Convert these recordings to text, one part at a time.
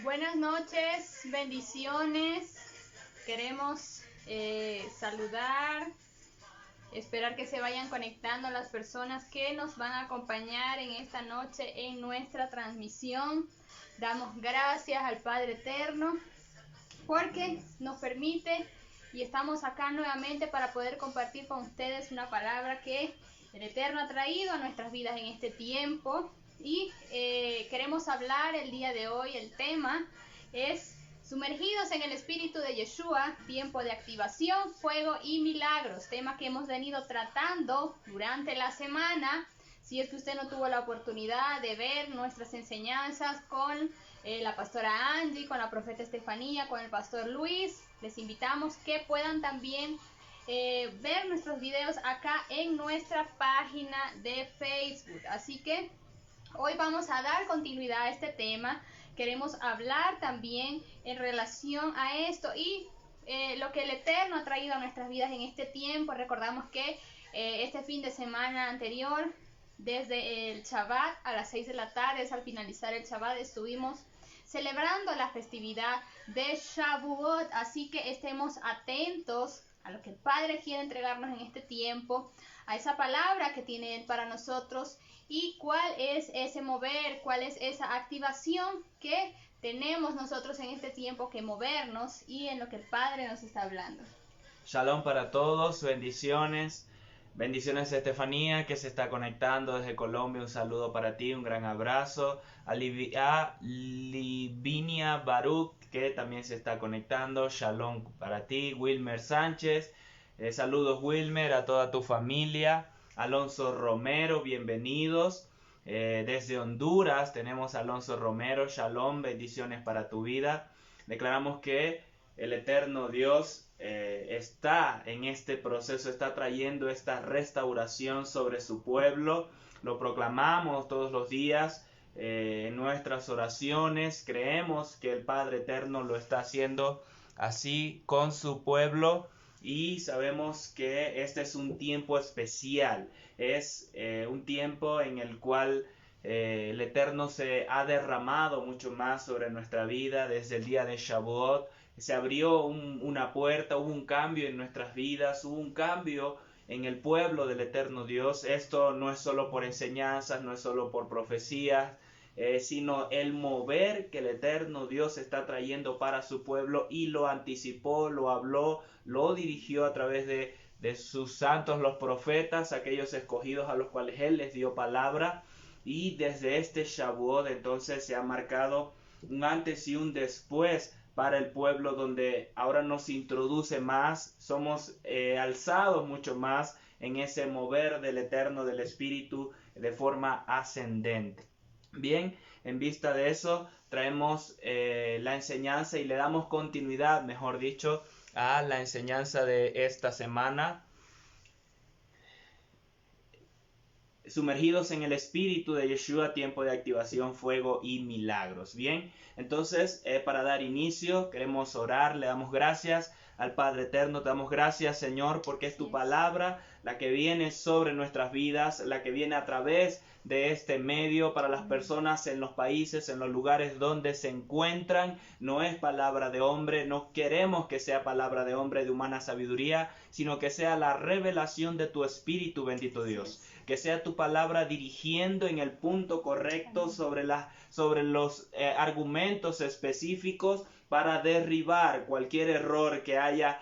Buenas noches, bendiciones. Queremos saludar, esperar que se vayan conectando las personas que nos van a acompañar en esta noche en nuestra transmisión. Damos gracias al Padre Eterno porque nos permite y estamos acá nuevamente para poder compartir con ustedes una palabra que el Eterno ha traído a nuestras vidas en este tiempo. Y queremos hablar el día de hoy, el tema es Sumergidos en el Espíritu de Yeshua, tiempo de activación, fuego y milagros, tema que hemos venido tratando durante la semana. Si es que usted no tuvo la oportunidad de ver nuestras enseñanzas con la pastora Angie, con la profeta Estefanía, con el pastor Luis, les invitamos que puedan también ver nuestros videos acá en nuestra página de Facebook. Así que hoy vamos a dar continuidad a este tema. Queremos hablar también en relación a esto y lo que el Eterno ha traído a nuestras vidas en este tiempo. Recordamos que este fin de semana anterior, desde el Shabbat a las 6 de la tarde, al finalizar el Shabbat, estuvimos celebrando la festividad de Shavuot. Así que estemos atentos a lo que el Padre quiere entregarnos en este tiempo, a esa palabra que tiene Él para nosotros y cuál es ese mover, cuál es esa activación que tenemos nosotros en este tiempo que movernos y en lo que el Padre nos está hablando. Shalom para todos, bendiciones. Bendiciones a Estefanía que se está conectando desde Colombia, un saludo para ti, un gran abrazo. A Livinia Baruch que también se está conectando, shalom para ti. Wilmer Sánchez, saludos Wilmer, a toda tu familia. Alonso Romero, bienvenidos. Desde Honduras tenemos a Alonso Romero, shalom, bendiciones para tu vida. Declaramos que el eterno Dios está en este proceso, está trayendo esta restauración sobre su pueblo. Lo proclamamos todos los días en nuestras oraciones. Creemos que el Padre Eterno lo está haciendo así con su pueblo y sabemos que este es un tiempo especial. Es un tiempo en el cual el Eterno se ha derramado mucho más sobre nuestra vida desde el día de Shavuot. Se abrió una puerta, hubo un cambio en nuestras vidas, hubo un cambio en el pueblo del eterno Dios. Esto no es solo por enseñanzas, no es solo por profecías, sino el mover que el eterno Dios está trayendo para su pueblo y lo anticipó, lo habló, lo dirigió a través de sus santos, los profetas, aquellos escogidos a los cuales Él les dio palabra. Y desde este Shavuot entonces se ha marcado un antes y un después para el pueblo, donde ahora nos introduce más, somos alzados mucho más en ese mover del eterno, del espíritu, de forma ascendente. Bien, en vista de eso, traemos la enseñanza y le damos continuidad, mejor dicho, a la enseñanza de esta semana. Sumergidos en el espíritu de Yeshua, tiempo de activación, fuego y milagros. Bien, entonces para dar inicio queremos orar, le damos gracias al Padre Eterno, te damos gracias Señor porque es tu palabra la que viene sobre nuestras vidas, la que viene a través de este medio para las personas en los países, en los lugares donde se encuentran. No es palabra de hombre, no queremos que sea palabra de hombre, de humana sabiduría, sino que sea la revelación de tu espíritu, bendito Dios. Que sea tu palabra dirigiendo en el punto correcto sobre los argumentos específicos para derribar cualquier error que haya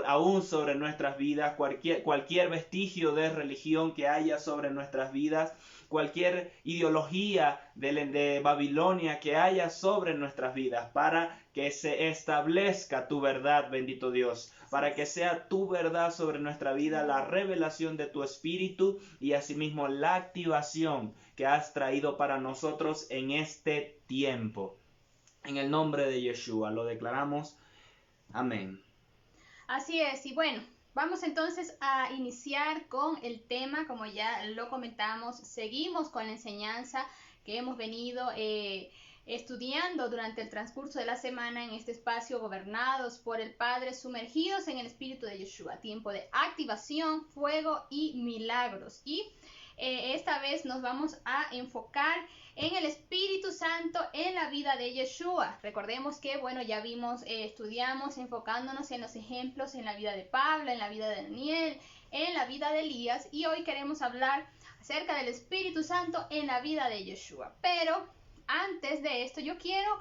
aún sobre nuestras vidas, cualquier vestigio de religión que haya sobre nuestras vidas, cualquier ideología de Babilonia que haya sobre nuestras vidas, para que se establezca tu verdad, bendito Dios, para que sea tu verdad sobre nuestra vida, la revelación de tu espíritu y asimismo la activación que has traído para nosotros en este tiempo. En el nombre de Yeshua lo declaramos. Amén. Así es, y bueno, vamos entonces a iniciar con el tema, como ya lo comentamos, seguimos con la enseñanza que hemos venido estudiando durante el transcurso de la semana en este espacio, gobernados por el Padre, sumergidos en el Espíritu de Yeshua, tiempo de activación, fuego y milagros. Y esta vez nos vamos a enfocar en el Espíritu Santo en la vida de Yeshua. Recordemos que, bueno, ya vimos, estudiamos enfocándonos en los ejemplos en la vida de Pablo, en la vida de Daniel, en la vida de Elías, y hoy queremos hablar acerca del Espíritu Santo en la vida de Yeshua. Pero antes de esto yo quiero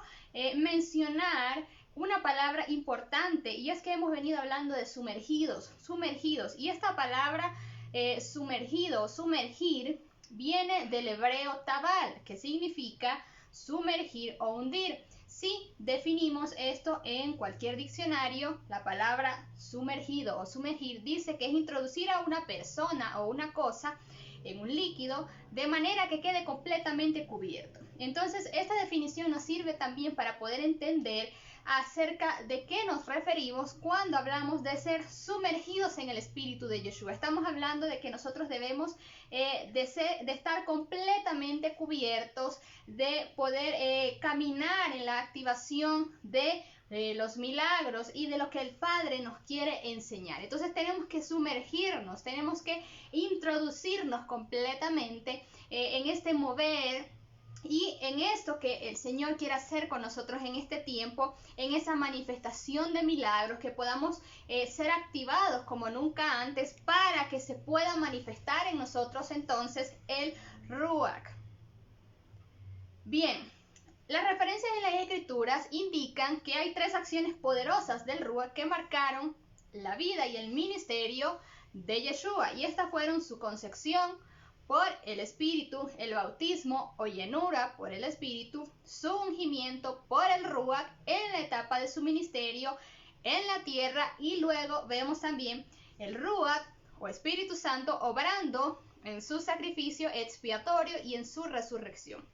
mencionar una palabra importante, y es que hemos venido hablando de sumergidos, y esta palabra sumergido, sumergir, viene del hebreo tabal, que significa sumergir o hundir. Si definimos esto en cualquier diccionario, la palabra sumergido o sumergir dice que es introducir a una persona o una cosa en un líquido de manera que quede completamente cubierto. Entonces, esta definición nos sirve también para poder entender acerca de qué nos referimos cuando hablamos de ser sumergidos en el Espíritu de Yeshua. Estamos hablando de que nosotros debemos de estar completamente cubiertos, de poder caminar en la activación de los milagros y de lo que el Padre nos quiere enseñar. Entonces tenemos que sumergirnos, tenemos que introducirnos completamente en este mover y en esto que el Señor quiere hacer con nosotros en este tiempo, en esa manifestación de milagros, que podamos ser activados como nunca antes para que se pueda manifestar en nosotros entonces el Ruach. Bien, las referencias en las Escrituras indican que hay tres acciones poderosas del Ruach que marcaron la vida y el ministerio de Yeshua, y estas fueron su concepción por el Espíritu, el bautismo o llenura por el Espíritu, su ungimiento por el Ruach en la etapa de su ministerio en la tierra, y luego vemos también el Ruach o Espíritu Santo obrando en su sacrificio expiatorio y en su resurrección.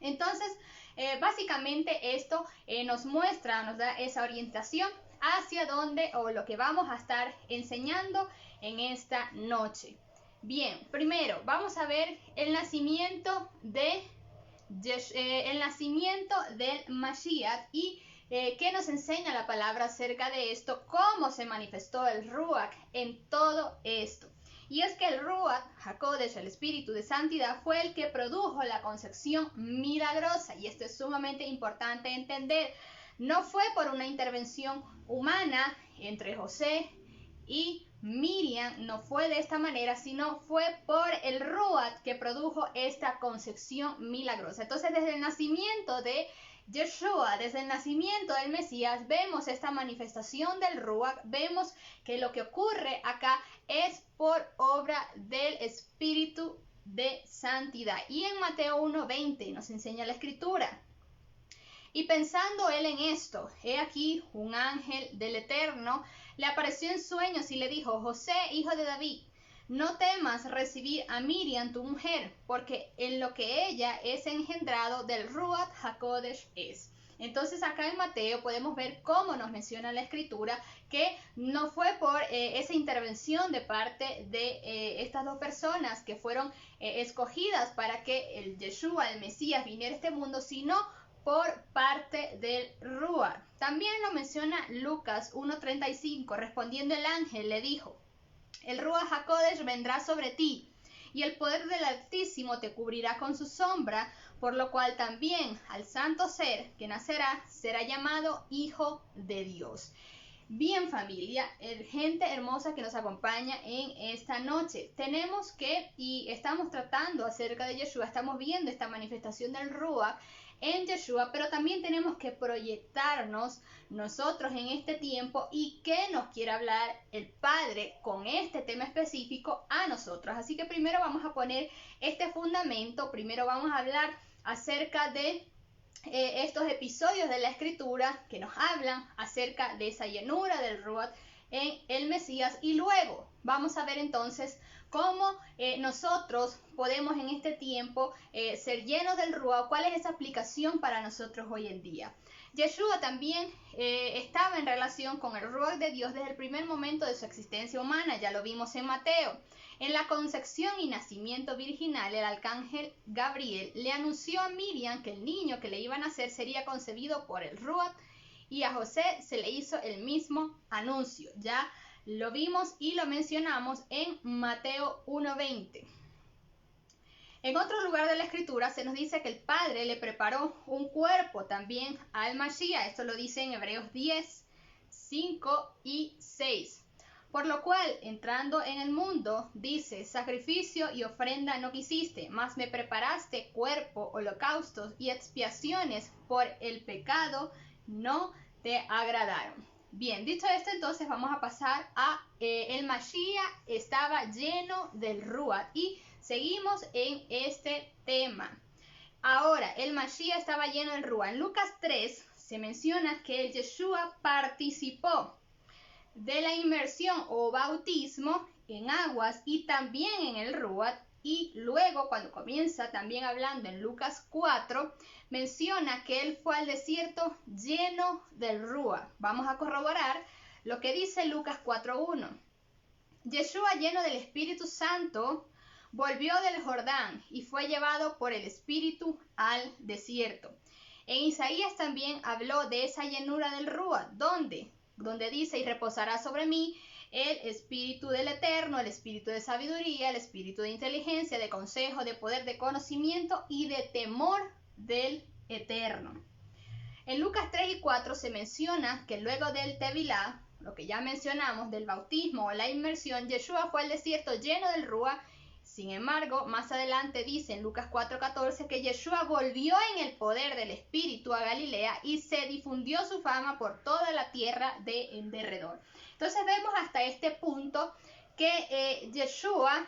Entonces, básicamente esto nos muestra, nos da esa orientación hacia dónde o lo que vamos a estar enseñando en esta noche. Bien, primero vamos a ver el nacimiento del Mashiach y qué nos enseña la palabra acerca de esto, cómo se manifestó el Ruach en todo esto. Y es que el Ruach HaKodesh, el Espíritu de Santidad, fue el que produjo la concepción milagrosa, y esto es sumamente importante entender. No fue por una intervención humana entre José y Miriam, no fue de esta manera, sino fue por el Ruach que produjo esta concepción milagrosa. Entonces, desde el nacimiento de Yeshua, desde el nacimiento del Mesías, vemos esta manifestación del Ruach, vemos que lo que ocurre acá es por obra del Espíritu de Santidad. Y en Mateo 1:20 nos enseña la Escritura: y pensando él en esto, he aquí un ángel del Eterno le apareció en sueños y le dijo: José, hijo de David, no temas recibir a Miriam tu mujer, porque en lo que ella es engendrado del Ruach HaKodesh es. Entonces acá en Mateo podemos ver cómo nos menciona la Escritura que no fue por esa intervención de parte de estas dos personas que fueron escogidas para que el Yeshua, el Mesías, viniera a este mundo, sino por parte del Ruach. También lo menciona Lucas 1:35, respondiendo el ángel le dijo: el Ruach HaKodesh vendrá sobre ti, y el poder del Altísimo te cubrirá con su sombra, por lo cual también al santo ser que nacerá será llamado Hijo de Dios. Bien, familia, gente hermosa que nos acompaña en esta noche, tenemos que, y estamos tratando acerca de Yeshua, estamos viendo esta manifestación del Ruach en Yeshua, pero también tenemos que proyectarnos nosotros en este tiempo y qué nos quiere hablar el Padre con este tema específico a nosotros. Así que primero vamos a poner este fundamento, primero vamos a hablar acerca de estos episodios de la Escritura que nos hablan acerca de esa llenura del Ruach en el Mesías, y luego vamos a ver entonces cómo nosotros podemos en este tiempo ser llenos del Ruach, cuál es esa aplicación para nosotros hoy en día. Yeshua también estaba en relación con el Ruach de Dios desde el primer momento de su existencia humana, ya lo vimos en Mateo. En la concepción y nacimiento virginal, el arcángel Gabriel le anunció a Miriam que el niño que le iba a nacer sería concebido por el Ruach, y a José se le hizo el mismo anuncio. Ya lo vimos y lo mencionamos en Mateo 1:20. En otro lugar de la escritura se nos dice que el Padre le preparó un cuerpo también al Mashiach. Esto lo dice en Hebreos 10, 5 y 6. Por lo cual, entrando en el mundo, dice, sacrificio y ofrenda no quisiste, mas me preparaste cuerpo, holocaustos y expiaciones por el pecado, no te agradaron. Bien, dicho esto, entonces vamos a pasar a el Mashiach estaba lleno del Ruach y seguimos en este tema. Ahora, el Mashiach estaba lleno del Ruach. En Lucas 3 se menciona que el Yeshua participó de la inmersión o bautismo en aguas y también en el Ruach. Y luego, cuando comienza también hablando en Lucas 4, menciona que él fue al desierto lleno del Ruach. Vamos a corroborar lo que dice Lucas 4:1. Yeshua, lleno del Espíritu Santo, volvió del Jordán y fue llevado por el Espíritu al desierto. En Isaías también habló de esa llenura del Ruach, donde dice, y reposará sobre mí el Espíritu del Eterno, el Espíritu de sabiduría, el Espíritu de inteligencia, de consejo, de poder, de conocimiento y de temor del Eterno. En Lucas 3 y 4 se menciona que luego del Tevilá, lo que ya mencionamos, del bautismo o la inmersión, Yeshua fue al desierto lleno del Ruach. Sin embargo, más adelante dice en Lucas 4:14 que Yeshua volvió en el poder del Espíritu a Galilea y se difundió su fama por toda la tierra de en derredor. Entonces vemos hasta este punto que Yeshua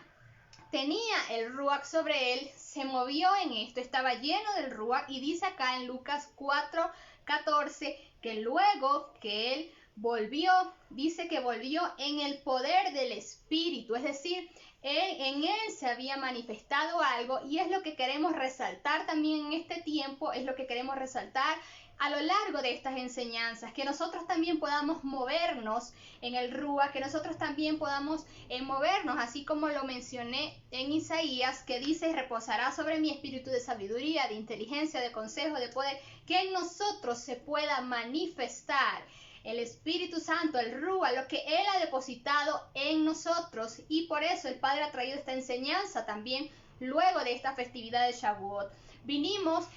tenía el Ruach sobre él, se movió en esto, estaba lleno del Ruach y dice acá en Lucas 4:14 que luego que él volvió, dice que volvió en el poder del Espíritu, es decir, en él se había manifestado algo y es lo que queremos resaltar también en este tiempo, es lo que queremos resaltar a lo largo de estas enseñanzas, que nosotros también podamos movernos en el Ruach, que nosotros también podamos movernos, así como lo mencioné en Isaías, que dice, reposará sobre mi espíritu de sabiduría, de inteligencia, de consejo, de poder, que en nosotros se pueda manifestar el Espíritu Santo, el Ruach, lo que Él ha depositado en nosotros. Y por eso el Padre ha traído esta enseñanza también luego de esta festividad de Shavuot. Venimos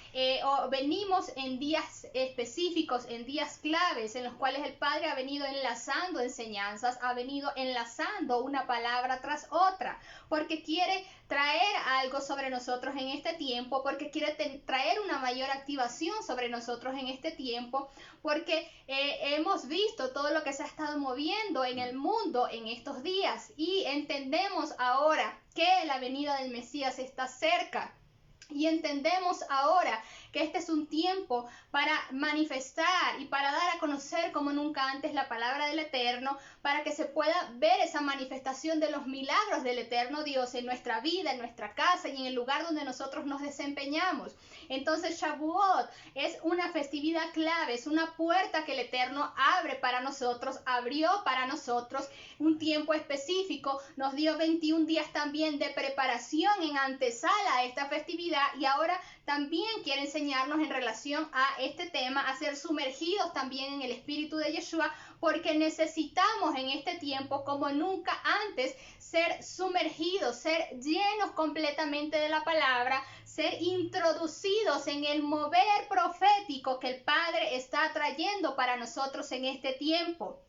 en días específicos, en días claves, en los cuales el Padre ha venido enlazando enseñanzas, ha venido enlazando una palabra tras otra, porque quiere traer algo sobre nosotros en este tiempo, porque quiere traer una mayor activación sobre nosotros en este tiempo, porque hemos visto todo lo que se ha estado moviendo en el mundo en estos días y entendemos ahora que la venida del Mesías está cerca. Y entendemos ahora que este es un tiempo para manifestar y para dar a conocer como nunca antes la palabra del Eterno, para que se pueda ver esa manifestación de los milagros del Eterno Dios en nuestra vida, en nuestra casa y en el lugar donde nosotros nos desempeñamos. Entonces Shavuot es una festividad clave, es una puerta que el Eterno abre para nosotros, abrió para nosotros un tiempo específico, nos dio 21 días también de preparación en antesala a esta festividad y ahora también quiere enseñarnos en relación a este tema, a ser sumergidos también en el Espíritu de Yeshua, porque necesitamos en este tiempo como nunca antes ser sumergidos, ser llenos completamente de la palabra, ser introducidos en el mover profético que el Padre está trayendo para nosotros en este tiempo.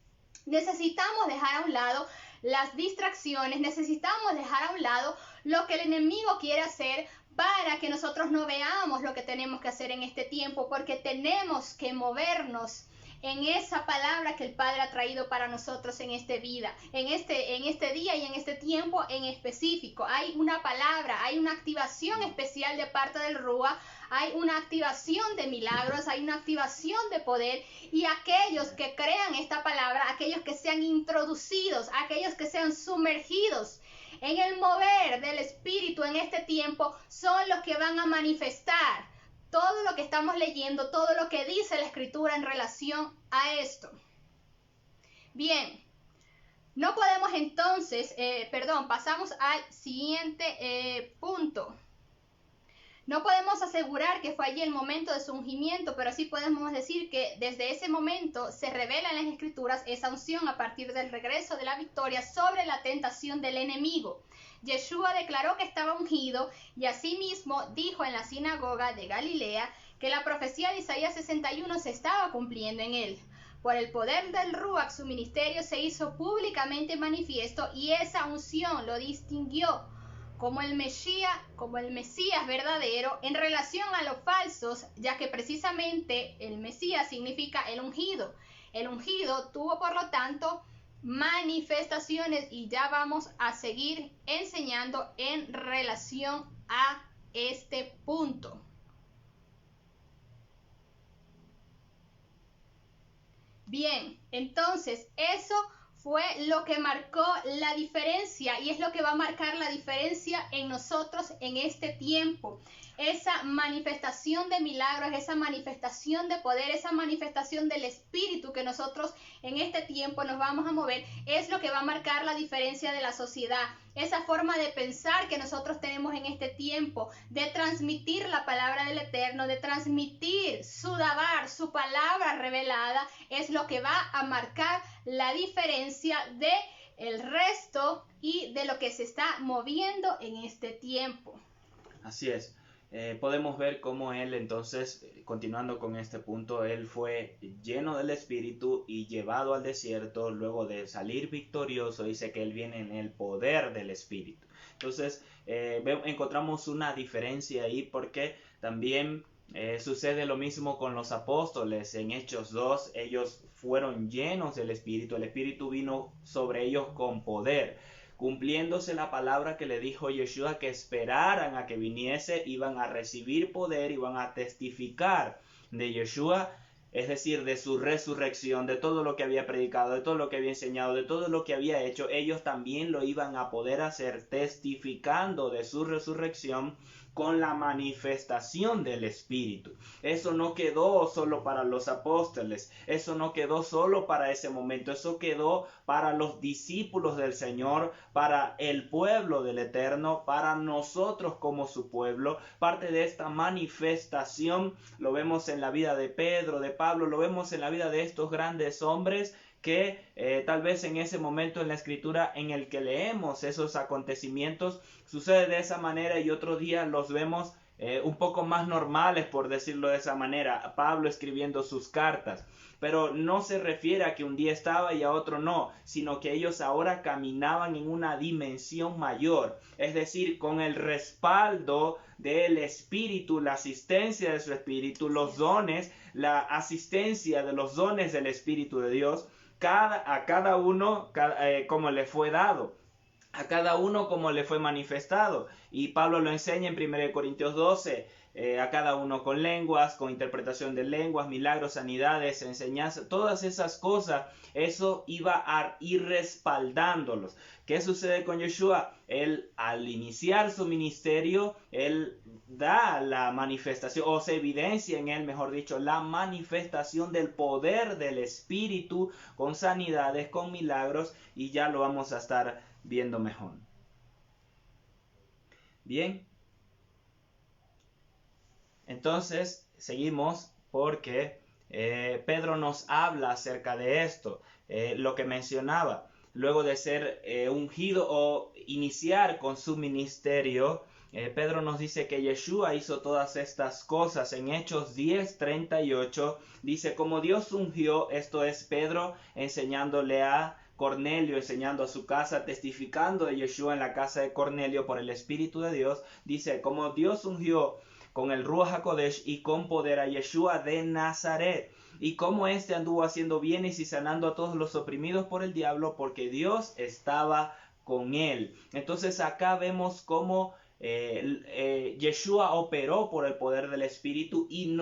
Necesitamos dejar a un lado las distracciones, necesitamos dejar a un lado lo que el enemigo quiere hacer para que nosotros no veamos lo que tenemos que hacer en este tiempo, porque tenemos que movernos en esa palabra que el Padre ha traído para nosotros en esta vida, en este día y en este tiempo en específico. Hay una palabra, hay una activación especial de parte del Ruach, hay una activación de milagros, hay una activación de poder, y aquellos que crean esta palabra, aquellos que sean introducidos, aquellos que sean sumergidos en el mover del Espíritu en este tiempo, son los que van a manifestar todo lo que estamos leyendo, todo lo que dice la Escritura en relación a esto. Bien, no podemos entonces, pasamos al siguiente punto. No podemos asegurar que fue allí el momento de su ungimiento, pero sí podemos decir que desde ese momento se revela en las Escrituras esa unción a partir del regreso de la victoria sobre la tentación del enemigo. Yeshua declaró que estaba ungido y asimismo dijo en la sinagoga de Galilea que la profecía de Isaías 61 se estaba cumpliendo en él. Por el poder del Ruach su ministerio se hizo públicamente manifiesto y esa unción lo distinguió como el Mesías verdadero en relación a los falsos, ya que precisamente el Mesías significa el ungido. El ungido tuvo, por lo tanto, manifestaciones y ya vamos a seguir enseñando en relación a este punto. Bien, entonces eso fue lo que marcó la diferencia y es lo que va a marcar la diferencia en nosotros en este tiempo. Esa manifestación de milagros, esa manifestación de poder, esa manifestación del Espíritu que nosotros en este tiempo nos vamos a mover, es lo que va a marcar la diferencia de la sociedad. Esa forma de pensar que nosotros tenemos en este tiempo, de transmitir la palabra del Eterno, de transmitir su dabar, su palabra revelada, es lo que va a marcar la diferencia de el resto y de lo que se está moviendo en este tiempo. Así es. Podemos ver cómo él entonces, continuando con este punto, él fue lleno del Espíritu y llevado al desierto luego de salir victorioso. Dice que él viene en el poder del Espíritu. Entonces encontramos una diferencia ahí porque también sucede lo mismo con los apóstoles. En Hechos 2 ellos fueron llenos del Espíritu. El Espíritu vino sobre ellos con poder, cumpliéndose la palabra que le dijo Yeshua, que esperaran a que viniese, iban a recibir poder, iban a testificar de Yeshua, es decir, de su resurrección, de todo lo que había predicado, de todo lo que había enseñado, de todo lo que había hecho. Ellos también lo iban a poder hacer, testificando de su resurrección con la manifestación del Espíritu. Eso no quedó solo para los apóstoles, eso no quedó solo para ese momento, eso quedó para los discípulos del Señor, para el pueblo del Eterno, para nosotros como su pueblo. Parte de esta manifestación lo vemos en la vida de Pedro, de Pablo, lo vemos en la vida de estos grandes hombres que tal vez en ese momento en la escritura en el que leemos esos acontecimientos sucede de esa manera y otro día los vemos un poco más normales, por decirlo de esa manera. Pablo escribiendo sus cartas, pero no se refiere a que un día estaba y a otro no, sino que ellos ahora caminaban en una dimensión mayor, es decir, con el respaldo del Espíritu, la asistencia de su Espíritu, los dones, la asistencia de los dones del Espíritu de Dios, a cada uno como le fue dado, a cada uno como le fue manifestado. Y Pablo lo enseña en 1 Corintios 12, a cada uno con lenguas, con interpretación de lenguas, milagros, sanidades, enseñanza, todas esas cosas, eso iba a ir respaldándolos. ¿Qué sucede con Yeshua? Él, al iniciar su ministerio, él da la manifestación, o se evidencia en él, mejor dicho, la manifestación del poder del Espíritu, con sanidades, con milagros, y ya lo vamos a estar viendo mejor. Bien. Entonces, seguimos porque Pedro nos habla acerca de esto, lo que mencionaba. Luego de ser ungido o iniciar con su ministerio, Pedro nos dice que Yeshua hizo todas estas cosas. En Hechos 10:38 dice, como Dios ungió, esto es Pedro enseñándole a Cornelio, enseñando a su casa, testificando de Yeshua en la casa de Cornelio por el Espíritu de Dios, dice, como Dios ungió con el Ruach HaKodesh y con poder a Yeshua de Nazaret, y como éste anduvo haciendo bienes y sanando a todos los oprimidos por el diablo, porque Dios estaba con él. Entonces acá vemos cómo Yeshua operó por el poder del Espíritu y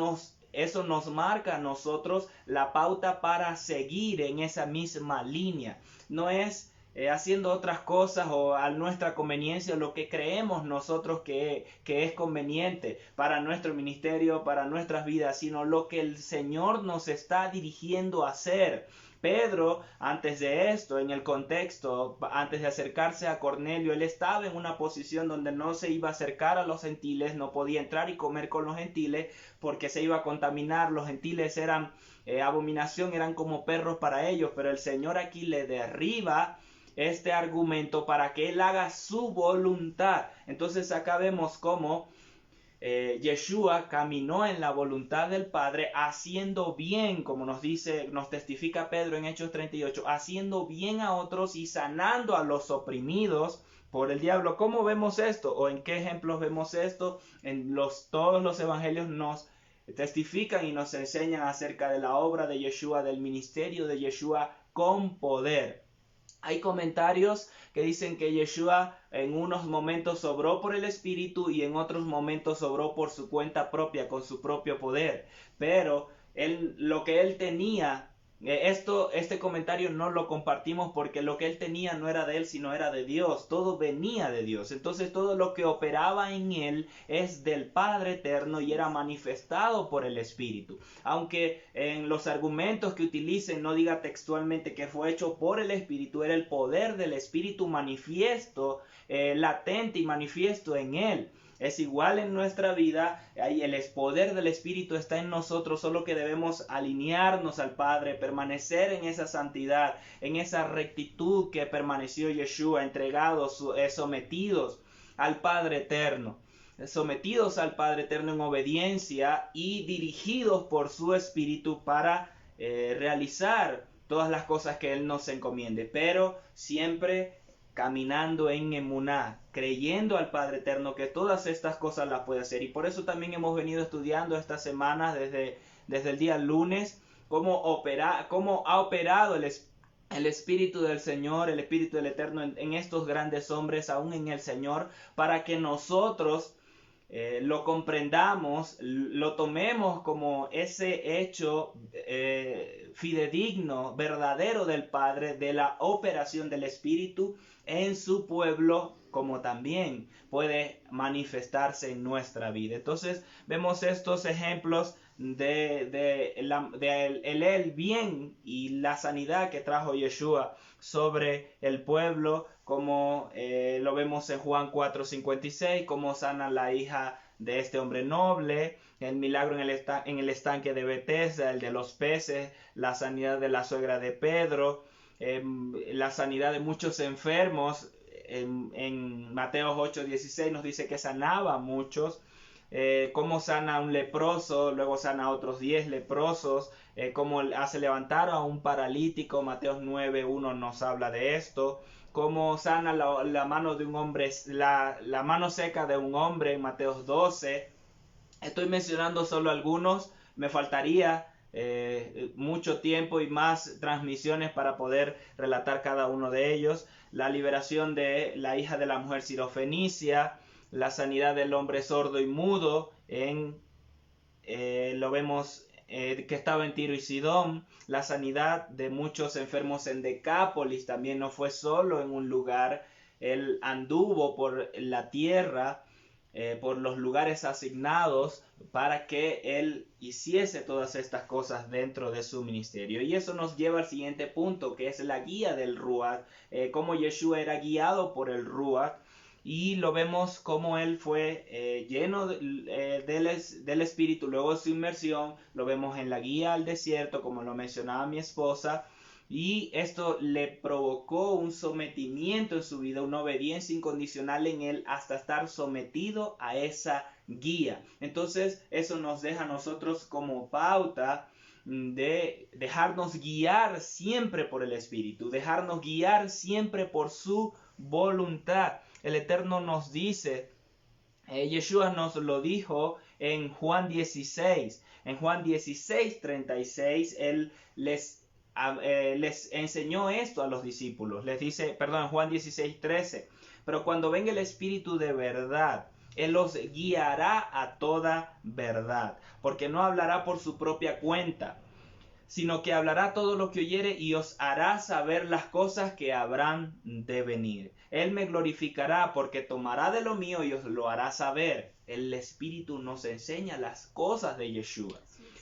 eso nos marca a nosotros la pauta para seguir en esa misma línea. No es haciendo otras cosas o a nuestra conveniencia, lo que creemos nosotros que es conveniente para nuestro ministerio, para nuestras vidas, sino lo que el Señor nos está dirigiendo a hacer. Pedro, antes de esto, en el contexto, antes de acercarse a Cornelio, él estaba en una posición donde no se iba a acercar a los gentiles, no podía entrar y comer con los gentiles porque se iba a contaminar. Los gentiles eran abominación, eran como perros para ellos, pero el Señor aquí le derriba este argumento para que él haga su voluntad. Entonces acá vemos cómo Yeshua caminó en la voluntad del Padre, haciendo bien, como nos testifica Pedro en Hechos 38, haciendo bien a otros y sanando a los oprimidos por el diablo. ¿Cómo vemos esto? ¿O en qué ejemplos vemos esto? Todos los evangelios nos testifican y nos enseñan acerca de la obra de Yeshua, del ministerio de Yeshua con poder. Hay comentarios que dicen que Yeshua en unos momentos obró por el Espíritu y en otros momentos obró por su cuenta propia, con su propio poder. Pero lo que él tenía, este comentario no lo compartimos porque lo que él tenía no era de él, sino era de Dios. Todo venía de Dios. Entonces todo lo que operaba en él es del Padre eterno y era manifestado por el Espíritu. Aunque en los argumentos que utilicen no diga textualmente que fue hecho por el Espíritu, era el poder del Espíritu manifiesto, latente y manifiesto en él. Es igual en nuestra vida, el poder del Espíritu está en nosotros, solo que debemos alinearnos al Padre, permanecer en esa santidad, en esa rectitud que permaneció Yeshua, entregados, sometidos al Padre eterno, sometidos al Padre eterno en obediencia y dirigidos por su Espíritu para realizar todas las cosas que Él nos encomiende, pero siempre caminando en emuná, creyendo al Padre eterno que todas estas cosas las puede hacer. Y por eso también hemos venido estudiando estas semanas desde el día lunes cómo ha operado el Espíritu del Señor, el Espíritu del Eterno en estos grandes hombres, aún en el Señor, para que nosotros lo comprendamos, lo tomemos como ese hecho fidedigno, verdadero del Padre, de la operación del Espíritu en su pueblo, como también puede manifestarse en nuestra vida. Entonces vemos estos ejemplos el bien y la sanidad que trajo Yeshua sobre el pueblo, como lo vemos en Juan 4:56, como sana la hija de este hombre noble, el milagro en el estanque de Betesda, el de los peces, la sanidad de la suegra de Pedro, la sanidad de muchos enfermos. En Mateo 8:16 nos dice que sanaba a muchos. Cómo sana a un leproso, luego sana a otros 10 leprosos, cómo hace levantar a un paralítico. Mateo 9:1 nos habla de esto. Cómo sana la mano de un hombre, la mano seca de un hombre en Mateo 12. Estoy mencionando solo algunos, me faltaría mucho tiempo y más transmisiones para poder relatar cada uno de ellos. La liberación de la hija de la mujer sirofenicia, la sanidad del hombre sordo y mudo, lo vemos que estaba en Tiro y Sidón, la sanidad de muchos enfermos en Decápolis, también no fue solo en un lugar, él anduvo por la tierra, por los lugares asignados para que él hiciese todas estas cosas dentro de su ministerio. Y eso nos lleva al siguiente punto, que es la guía del Ruach, cómo Yeshua era guiado por el Ruach. Y lo vemos como él fue lleno del Espíritu luego de su inmersión. Lo vemos en la guía al desierto, como lo mencionaba mi esposa. Y esto le provocó un sometimiento en su vida, una obediencia incondicional en él hasta estar sometido a esa guía. Entonces eso nos deja a nosotros como pauta de dejarnos guiar siempre por el Espíritu, dejarnos guiar siempre por su voluntad. El Eterno nos dice, Yeshua nos lo dijo en Juan 16. En Juan 16:36, Él les enseñó esto a los discípulos. Les dice, Juan 16:13. Pero cuando venga el Espíritu de verdad, Él los guiará a toda verdad, porque no hablará por su propia cuenta, sino que hablará todo lo que oyere y os hará saber las cosas que habrán de venir. Él me glorificará porque tomará de lo mío y os lo hará saber. El Espíritu nos enseña las cosas de Yeshua.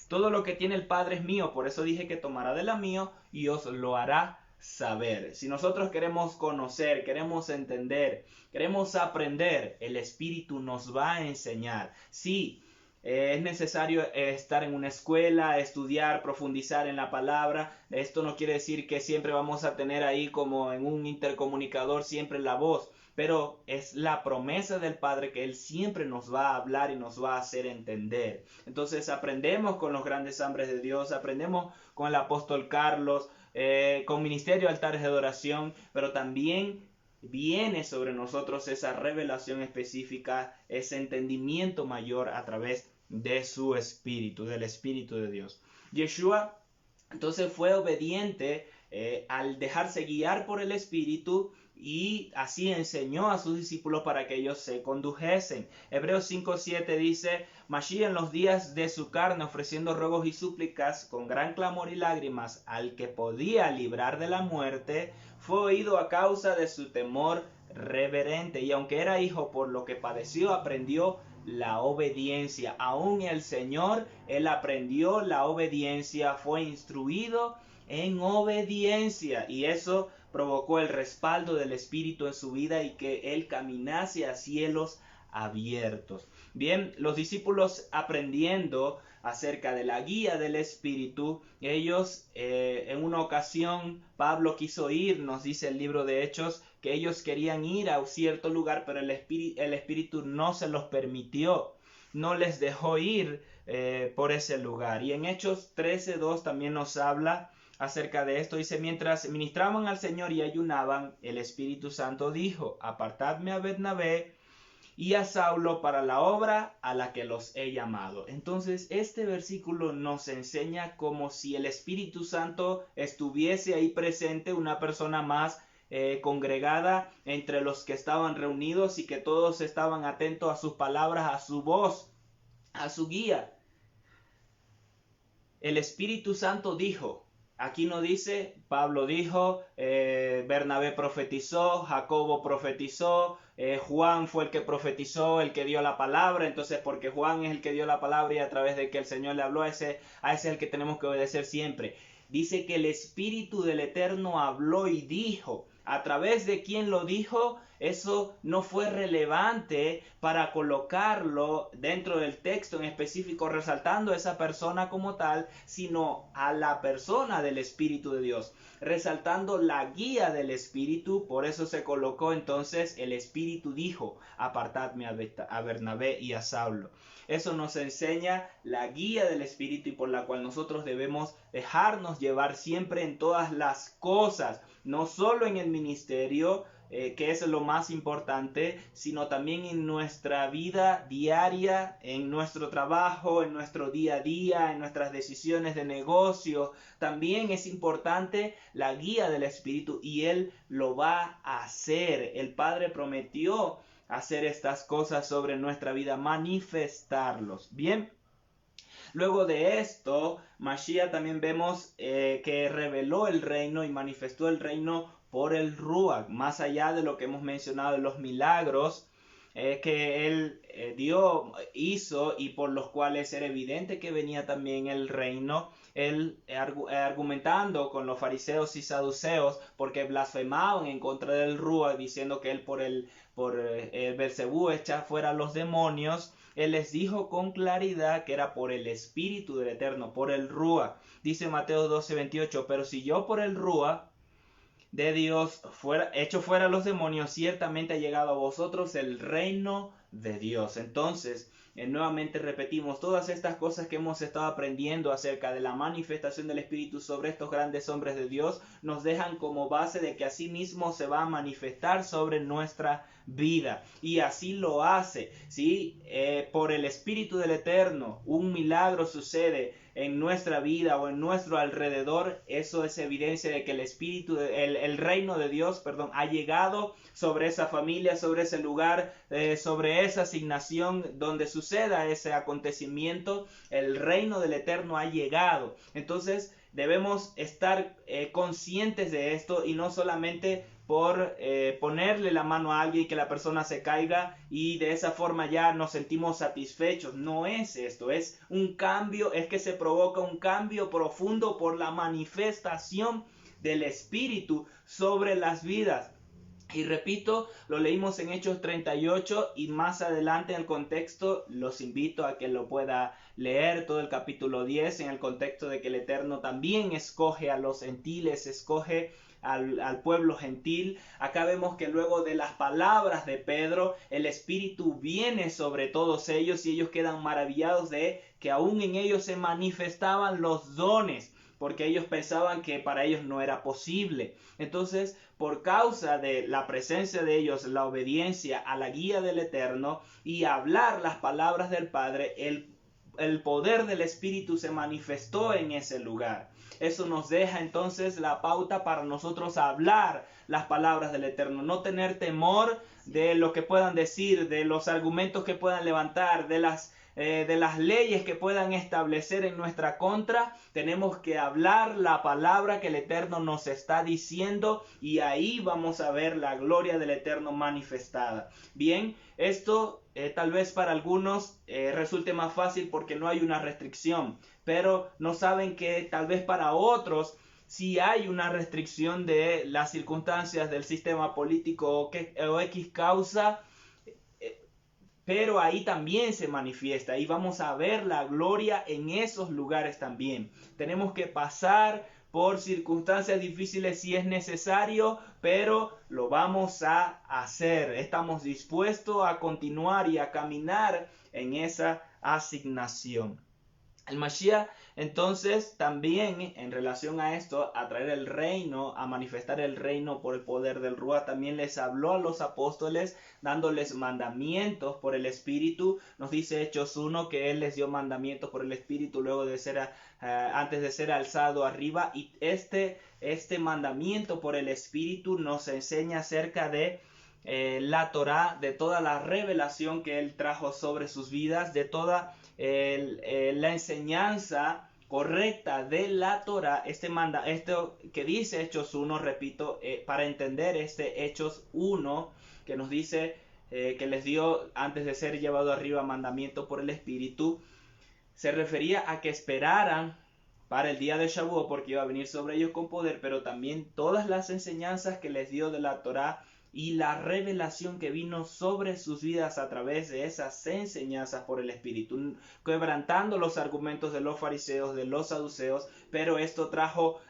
Todo lo que tiene el Padre es mío, por eso dije que tomará de la mío y os lo hará saber. Si nosotros queremos conocer, queremos entender, queremos aprender, el Espíritu nos va a enseñar. Sí, es necesario estar en una escuela, estudiar, profundizar en la palabra. Esto no quiere decir que siempre vamos a tener ahí como en un intercomunicador siempre la voz, pero es la promesa del Padre que Él siempre nos va a hablar y nos va a hacer entender. Entonces aprendemos con los grandes hombres de Dios, aprendemos con el apóstol Carlos, con Ministerio Altares de Adoración, pero también viene sobre nosotros esa revelación específica, ese entendimiento mayor a través de su Espíritu, del Espíritu de Dios. Yeshua entonces fue obediente al dejarse guiar por el Espíritu y así enseñó a sus discípulos para que ellos se condujesen. Hebreos 5:7 dice: Mashiach en los días de su carne, ofreciendo ruegos y súplicas con gran clamor y lágrimas al que podía librar de la muerte, fue oído a causa de su temor reverente, y aunque era hijo, por lo que padeció, aprendió la obediencia. Aún el Señor, Él aprendió la obediencia, fue instruido en obediencia, y eso provocó el respaldo del Espíritu en su vida y que Él caminase a cielos abiertos. Bien, los discípulos aprendiendo acerca de la guía del Espíritu, ellos en una ocasión Pablo quiso ir, nos dice el libro de Hechos, que ellos querían ir a un cierto lugar, pero el Espíritu no se los permitió, no les dejó ir por ese lugar. Y en Hechos 13:2 también nos habla acerca de esto. Dice: mientras ministraban al Señor y ayunaban, el Espíritu Santo dijo: apartadme a Bernabé y a Saulo para la obra a la que los he llamado. Entonces este versículo nos enseña como si el Espíritu Santo estuviese ahí presente, una persona más congregada entre los que estaban reunidos, y que todos estaban atentos a sus palabras, a su voz, a su guía. El Espíritu Santo dijo. Aquí no dice, Pablo dijo, Bernabé profetizó, Jacobo profetizó, Juan fue el que profetizó, el que dio la palabra. Entonces, porque Juan es el que dio la palabra y a través de que el Señor le habló, a ese es el que tenemos que obedecer siempre. Dice que el Espíritu del Eterno habló y dijo. ¿A través de quién lo dijo? Eso no fue relevante para colocarlo dentro del texto en específico, resaltando a esa persona como tal, sino a la persona del Espíritu de Dios, resaltando la guía del Espíritu. Por eso se colocó entonces: el Espíritu dijo: apartadme a Bernabé y a Saulo. Eso nos enseña la guía del Espíritu, y por la cual nosotros debemos dejarnos llevar siempre en todas las cosas, no solo en el ministerio, que es lo más importante, sino también en nuestra vida diaria, en nuestro trabajo, en nuestro día a día, en nuestras decisiones de negocio. También es importante la guía del Espíritu, y Él lo va a hacer. El Padre prometió hacer estas cosas sobre nuestra vida, manifestarlos. Bien. Luego de esto, Mashiach también vemos que reveló el reino y manifestó el reino por el Ruach, más allá de lo que hemos mencionado de los milagros que Él hizo, y por los cuales era evidente que venía también el reino. Él argumentando con los fariseos y saduceos, porque blasfemaban en contra del Ruach, diciendo que Él por Belcebú echa fuera a los demonios. Él les dijo con claridad que era por el Espíritu del Eterno, por el Ruach. Dice Mateo 12:28, pero si yo por el Ruach de Dios echo fuera a los demonios, ciertamente ha llegado a vosotros el reino de Dios. Entonces, nuevamente repetimos, todas estas cosas que hemos estado aprendiendo acerca de la manifestación del Espíritu sobre estos grandes hombres de Dios, nos dejan como base de que así mismo se va a manifestar sobre nuestra vida. Y así lo hace. ¿Sí? Por el Espíritu del Eterno, un milagro sucede en nuestra vida o en nuestro alrededor. Eso es evidencia de que el reino de Dios, ha llegado sobre esa familia, sobre ese lugar, sobre esa asignación donde suceda ese acontecimiento. El reino del Eterno ha llegado. Entonces debemos estar conscientes de esto, y no solamente por ponerle la mano a alguien y que la persona se caiga y de esa forma ya nos sentimos satisfechos. No es esto, es un cambio, es que se provoca un cambio profundo por la manifestación del Espíritu sobre las vidas. Y repito, lo leímos en Hechos 38 y más adelante en el contexto, los invito a que lo pueda leer todo el capítulo 10 en el contexto de que el Eterno también escoge a los gentiles, escoge al pueblo gentil. Acá vemos que luego de las palabras de Pedro, el Espíritu viene sobre todos ellos y ellos quedan maravillados de que aún en ellos se manifestaban los dones, porque ellos pensaban que para ellos no era posible. Entonces, por causa de la presencia de ellos, la obediencia a la guía del Eterno y hablar las palabras del Padre, el poder del Espíritu se manifestó en ese lugar. Eso nos deja entonces la pauta para nosotros hablar las palabras del Eterno, no tener temor de lo que puedan decir, de los argumentos que puedan levantar, de las leyes que puedan establecer en nuestra contra. Tenemos que hablar la palabra que el Eterno nos está diciendo y ahí vamos a ver la gloria del Eterno manifestada. Bien, esto tal vez para algunos resulte más fácil porque no hay una restricción, pero no saben que tal vez para otros sí hay una restricción de las circunstancias del sistema político o X causa. Pero ahí también se manifiesta y vamos a ver la gloria en esos lugares también. Tenemos que pasar por circunstancias difíciles si es necesario, pero lo vamos a hacer. Estamos dispuestos a continuar y a caminar en esa asignación. El Mashiach, entonces, también en relación a esto, a traer el reino, a manifestar el reino por el poder del Ruach, también les habló a los apóstoles dándoles mandamientos por el Espíritu. Nos dice Hechos 1 que Él les dio mandamientos por el Espíritu luego de ser, antes de ser alzado arriba. Y este mandamiento por el Espíritu nos enseña acerca de la Torá, de toda la revelación que Él trajo sobre sus vidas, de toda la enseñanza correcta de la Torá. Esto que dice Hechos 1, repito, para entender este Hechos 1 que nos dice que les dio antes de ser llevado arriba mandamiento por el Espíritu, se refería a que esperaran para el día de Shavuot porque iba a venir sobre ellos con poder, pero también todas las enseñanzas que les dio de la Torá y la revelación que vino sobre sus vidas a través de esas enseñanzas por el Espíritu, quebrantando los argumentos de los fariseos, de los saduceos, pero esto trajo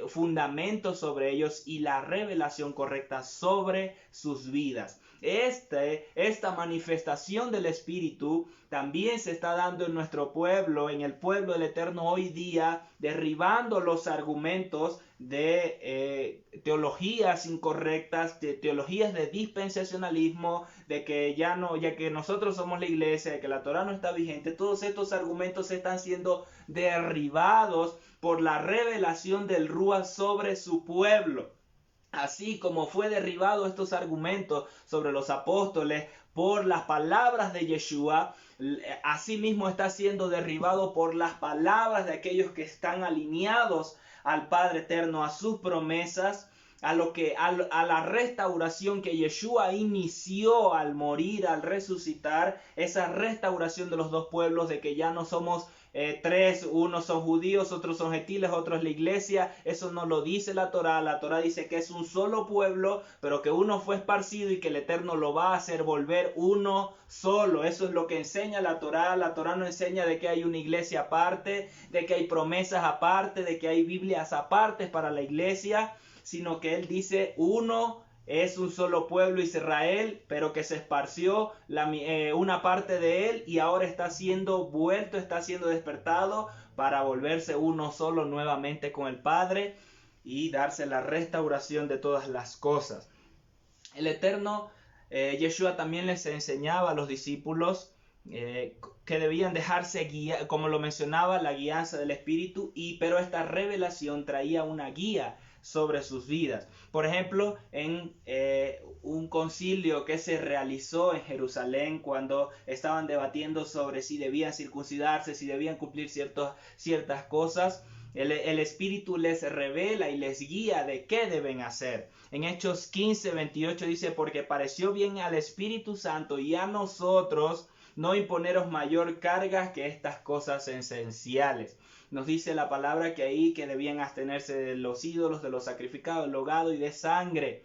fundamentos sobre ellos y la revelación correcta sobre sus vidas. Esta manifestación del Espíritu también se está dando en nuestro pueblo, en el pueblo del Eterno hoy día, derribando los argumentos de teologías incorrectas, de teologías de dispensacionalismo, de que ya que nosotros somos la iglesia, de que la Torá no está vigente. Todos estos argumentos están siendo derribados por la revelación del Ruach sobre su pueblo. Así como fue derribado estos argumentos sobre los apóstoles por las palabras de Yeshua, asimismo está siendo derribado por las palabras de aquellos que están alineados al Padre Eterno, a sus promesas, a la restauración que Yeshua inició al morir, al resucitar, esa restauración de los dos pueblos, de que ya no somos tres, unos son judíos, otros son gentiles, otros la iglesia. Eso no lo dice la Torá. La Torá dice que es un solo pueblo, pero que uno fue esparcido y que el Eterno lo va a hacer volver uno solo. Eso es lo que enseña la Torá. La Torá no enseña de que hay una iglesia aparte, de que hay promesas aparte, de que hay Biblias apartes para la iglesia, sino que Él dice uno es un solo pueblo Israel, pero que se esparció una parte de él y ahora está siendo vuelto, está siendo despertado para volverse uno solo nuevamente con el Padre y darse la restauración de todas las cosas. El Eterno, Yeshua también les enseñaba a los discípulos que debían dejarse guiar, como lo mencionaba, la guianza del Espíritu, pero esta revelación traía una guía sobre sus vidas. Por ejemplo, en un concilio que se realizó en Jerusalén cuando estaban debatiendo sobre si debían circuncidarse, si debían cumplir ciertas cosas, El Espíritu les revela y les guía de qué deben hacer. En Hechos 15:28 dice, porque pareció bien al Espíritu Santo y a nosotros no imponeros mayor carga que estas cosas esenciales. Nos dice la palabra que ahí que debían abstenerse de los ídolos, de los sacrificados, del hogado y de sangre.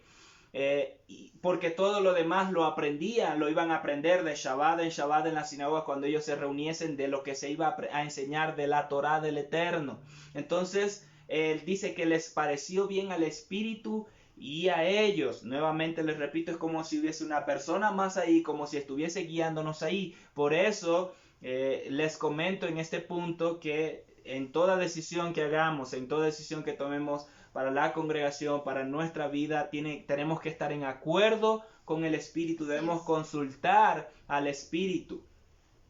Porque todo lo demás lo aprendían, lo iban a aprender de Shabbat en Shabbat en la sinagoga cuando ellos se reuniesen, de lo que se iba a enseñar de la Torá del Eterno. Entonces él dice que les pareció bien al Espíritu y a ellos. Nuevamente les repito, es como si hubiese una persona más ahí, como si estuviese guiándonos ahí. Por eso les comento en este punto que en toda decisión que hagamos, en toda decisión que tomemos para la congregación, para nuestra vida, tenemos que estar en acuerdo con el Espíritu, debemos consultar al Espíritu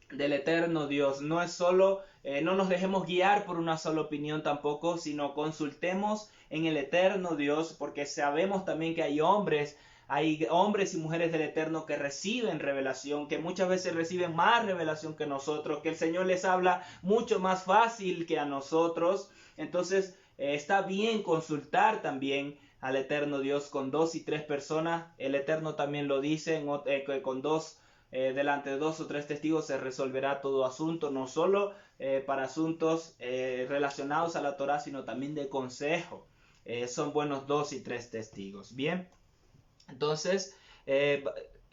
del eterno Dios. No es solo, no nos dejemos guiar por una sola opinión tampoco, sino consultemos en el eterno Dios, porque sabemos también que hay hombres y mujeres del Eterno que reciben revelación, que muchas veces reciben más revelación que nosotros, que el Señor les habla mucho más fácil que a nosotros. Entonces está bien consultar también al Eterno Dios con 2 y 3 personas. El Eterno también lo dice, con delante de 2 o 3 testigos se resolverá todo asunto, no solo para asuntos relacionados a la Torá, sino también de consejo. Son buenos 2 y 3 testigos. Bien. Entonces,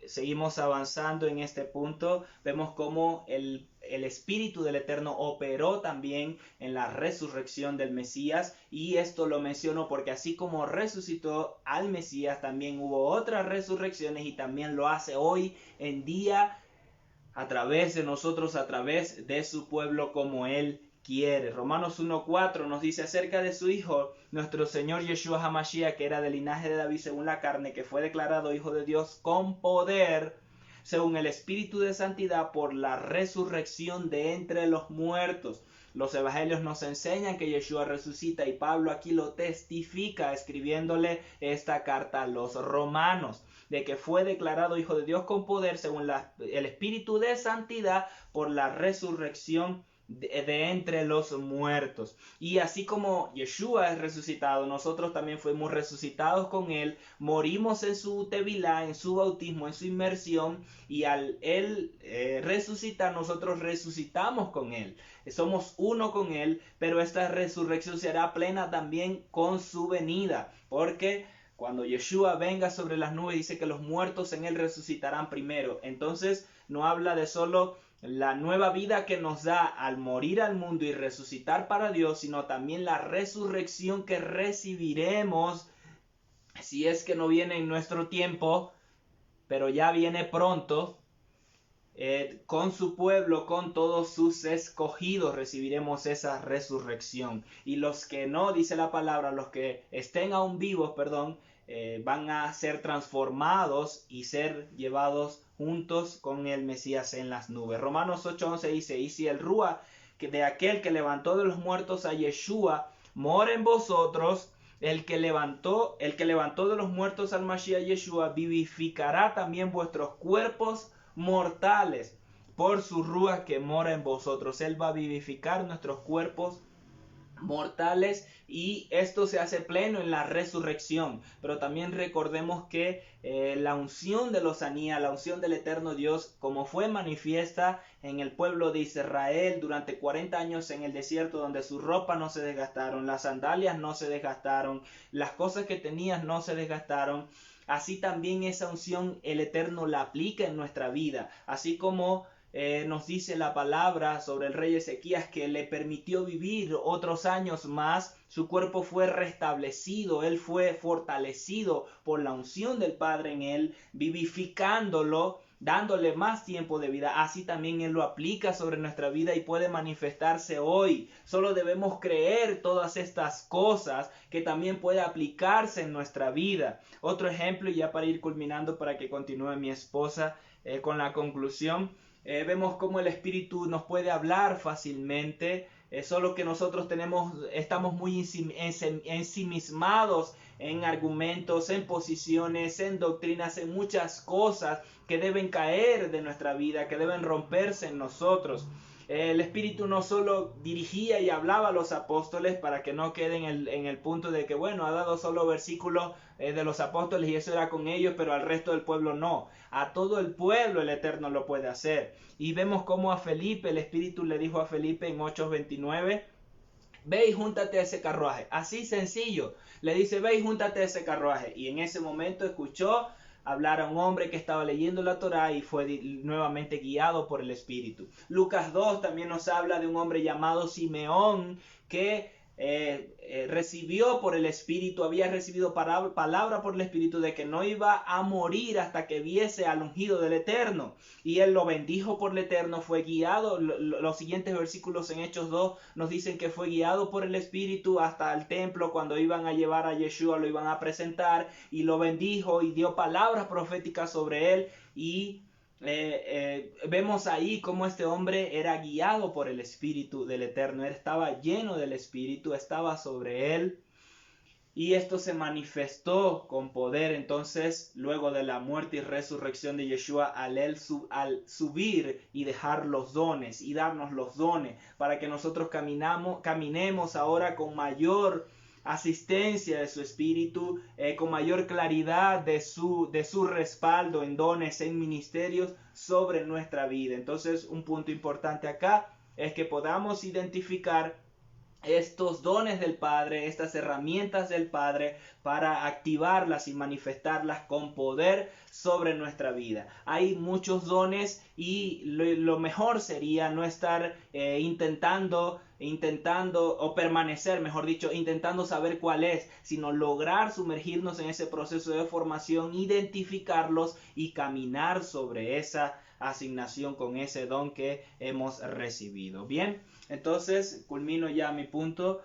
seguimos avanzando en este punto. Vemos cómo el Espíritu del Eterno operó también en la resurrección del Mesías. Y esto lo menciono porque así como resucitó al Mesías, también hubo otras resurrecciones y también lo hace hoy en día a través de nosotros, a través de su pueblo como Él quiere. Romanos 1:4 nos dice acerca de su Hijo, nuestro Señor Yeshua HaMashiach, que era del linaje de David según la carne, que fue declarado Hijo de Dios con poder, según el Espíritu de Santidad, por la resurrección de entre los muertos. Los evangelios nos enseñan que Yeshua resucita y Pablo aquí lo testifica escribiéndole esta carta a los romanos, de que fue declarado Hijo de Dios con poder según el Espíritu de Santidad por la resurrección de entre los muertos. Y así como Yeshua es resucitado, nosotros también fuimos resucitados con Él, morimos en su tevilá, en su bautismo, en su inmersión, y al Él resucitar, nosotros resucitamos con Él. Somos uno con Él, pero esta resurrección será plena también con su venida, porque cuando Yeshua venga sobre las nubes, dice que los muertos en Él resucitarán primero. Entonces no habla de solo la nueva vida que nos da al morir al mundo y resucitar para Dios, sino también la resurrección que recibiremos, si es que no viene en nuestro tiempo, pero ya viene pronto, con su pueblo, con todos sus escogidos, recibiremos esa resurrección. Y los que no, dice la palabra, los que estén aún vivos, van a ser transformados y ser llevados juntos con el Mesías en las nubes. Romanos 8:11 dice, y si el Rúa de aquel que levantó de los muertos a Yeshua mora en vosotros, el que levantó de los muertos al Mashiach Yeshua vivificará también vuestros cuerpos mortales por su Rúa que mora en vosotros. Él va a vivificar nuestros cuerpos mortales y esto se hace pleno en la resurrección. Pero también recordemos que la unción de lozanía, la unción del eterno Dios, como fue manifiesta en el pueblo de Israel durante 40 años en el desierto, donde su ropa no se desgastaron, las sandalias no se desgastaron, las cosas que tenías no se desgastaron, así también esa unción el Eterno la aplica en nuestra vida, así como nos dice la palabra sobre el rey Ezequías que le permitió vivir otros años más, su cuerpo fue restablecido, él fue fortalecido por la unción del Padre en él, vivificándolo, dándole más tiempo de vida. Así también Él lo aplica sobre nuestra vida y puede manifestarse hoy. Solo debemos creer todas estas cosas que también puede aplicarse en nuestra vida. Otro ejemplo, y ya para ir culminando para que continúe mi esposa con la conclusión, vemos cómo el Espíritu nos puede hablar fácilmente, solo que nosotros estamos muy ensimismados en argumentos, en posiciones, en doctrinas, en muchas cosas que deben caer de nuestra vida, que deben romperse en nosotros. El Espíritu no solo dirigía y hablaba a los apóstoles para que no queden en el punto de que, bueno, ha dado solo versículos de los apóstoles y eso era con ellos, pero al resto del pueblo no. A todo el pueblo el Eterno lo puede hacer. Y vemos cómo a Felipe, el Espíritu le dijo a Felipe en 8:29, ve y júntate a ese carruaje. Así sencillo. Le dice, ve y júntate a ese carruaje. Y en ese momento escuchó hablar a un hombre que estaba leyendo la Torá y fue nuevamente guiado por el Espíritu. Lucas 2 también nos habla de un hombre llamado Simeón que recibió por el Espíritu, había recibido palabra por el Espíritu de que no iba a morir hasta que viese al ungido del Eterno. Y él lo bendijo por el Eterno, fue guiado. Los siguientes versículos en Hechos 2 nos dicen que fue guiado por el Espíritu hasta el templo cuando iban a llevar a Yeshua, lo iban a presentar y lo bendijo y dio palabras proféticas sobre él y vemos ahí cómo este hombre era guiado por el Espíritu del Eterno. Él estaba lleno del Espíritu, estaba sobre él y esto se manifestó con poder entonces luego de la muerte y resurrección de Yeshua al subir y dejar los dones y darnos los dones para que nosotros caminemos ahora con mayor asistencia de su Espíritu, con mayor claridad de su respaldo en dones, en ministerios sobre nuestra vida. Entonces, un punto importante acá es que podamos identificar estos dones del Padre, estas herramientas del Padre para activarlas y manifestarlas con poder sobre nuestra vida. Hay muchos dones y lo mejor sería no estar intentando o permanecer, mejor dicho, intentando saber cuál es, sino lograr sumergirnos en ese proceso de formación, identificarlos y caminar sobre esa asignación con ese don que hemos recibido. Bien, entonces culmino ya mi punto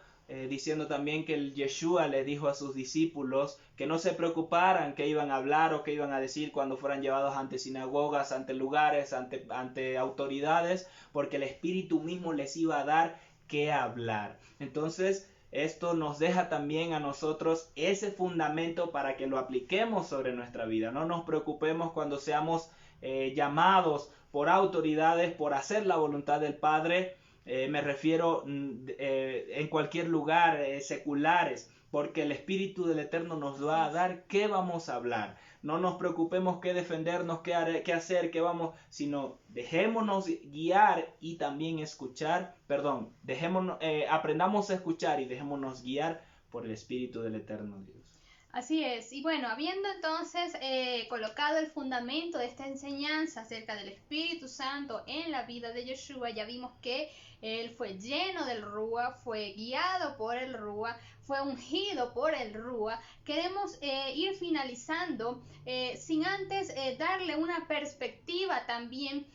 diciendo también que el Yeshua le dijo a sus discípulos que no se preocuparan qué iban a hablar o qué iban a decir cuando fueran llevados ante sinagogas, ante lugares, ante autoridades, porque el Espíritu mismo les iba a dar qué hablar. Entonces, esto nos deja también a nosotros ese fundamento para que lo apliquemos sobre nuestra vida. No nos preocupemos cuando seamos llamados por autoridades por hacer la voluntad del Padre. Me refiero en cualquier lugar, seculares, porque el Espíritu del Eterno nos va a dar qué vamos a hablar. No nos preocupemos qué defendernos, qué hacer, qué vamos, sino dejémonos guiar y también escuchar, aprendamos a escuchar y dejémonos guiar por el Espíritu del Eterno Dios. Así es, y bueno, habiendo entonces colocado el fundamento de esta enseñanza acerca del Espíritu Santo en la vida de Yeshua, ya vimos que él fue lleno del Rúa, fue guiado por el Rúa, fue ungido por el Rúa. Queremos ir finalizando sin antes darle una perspectiva también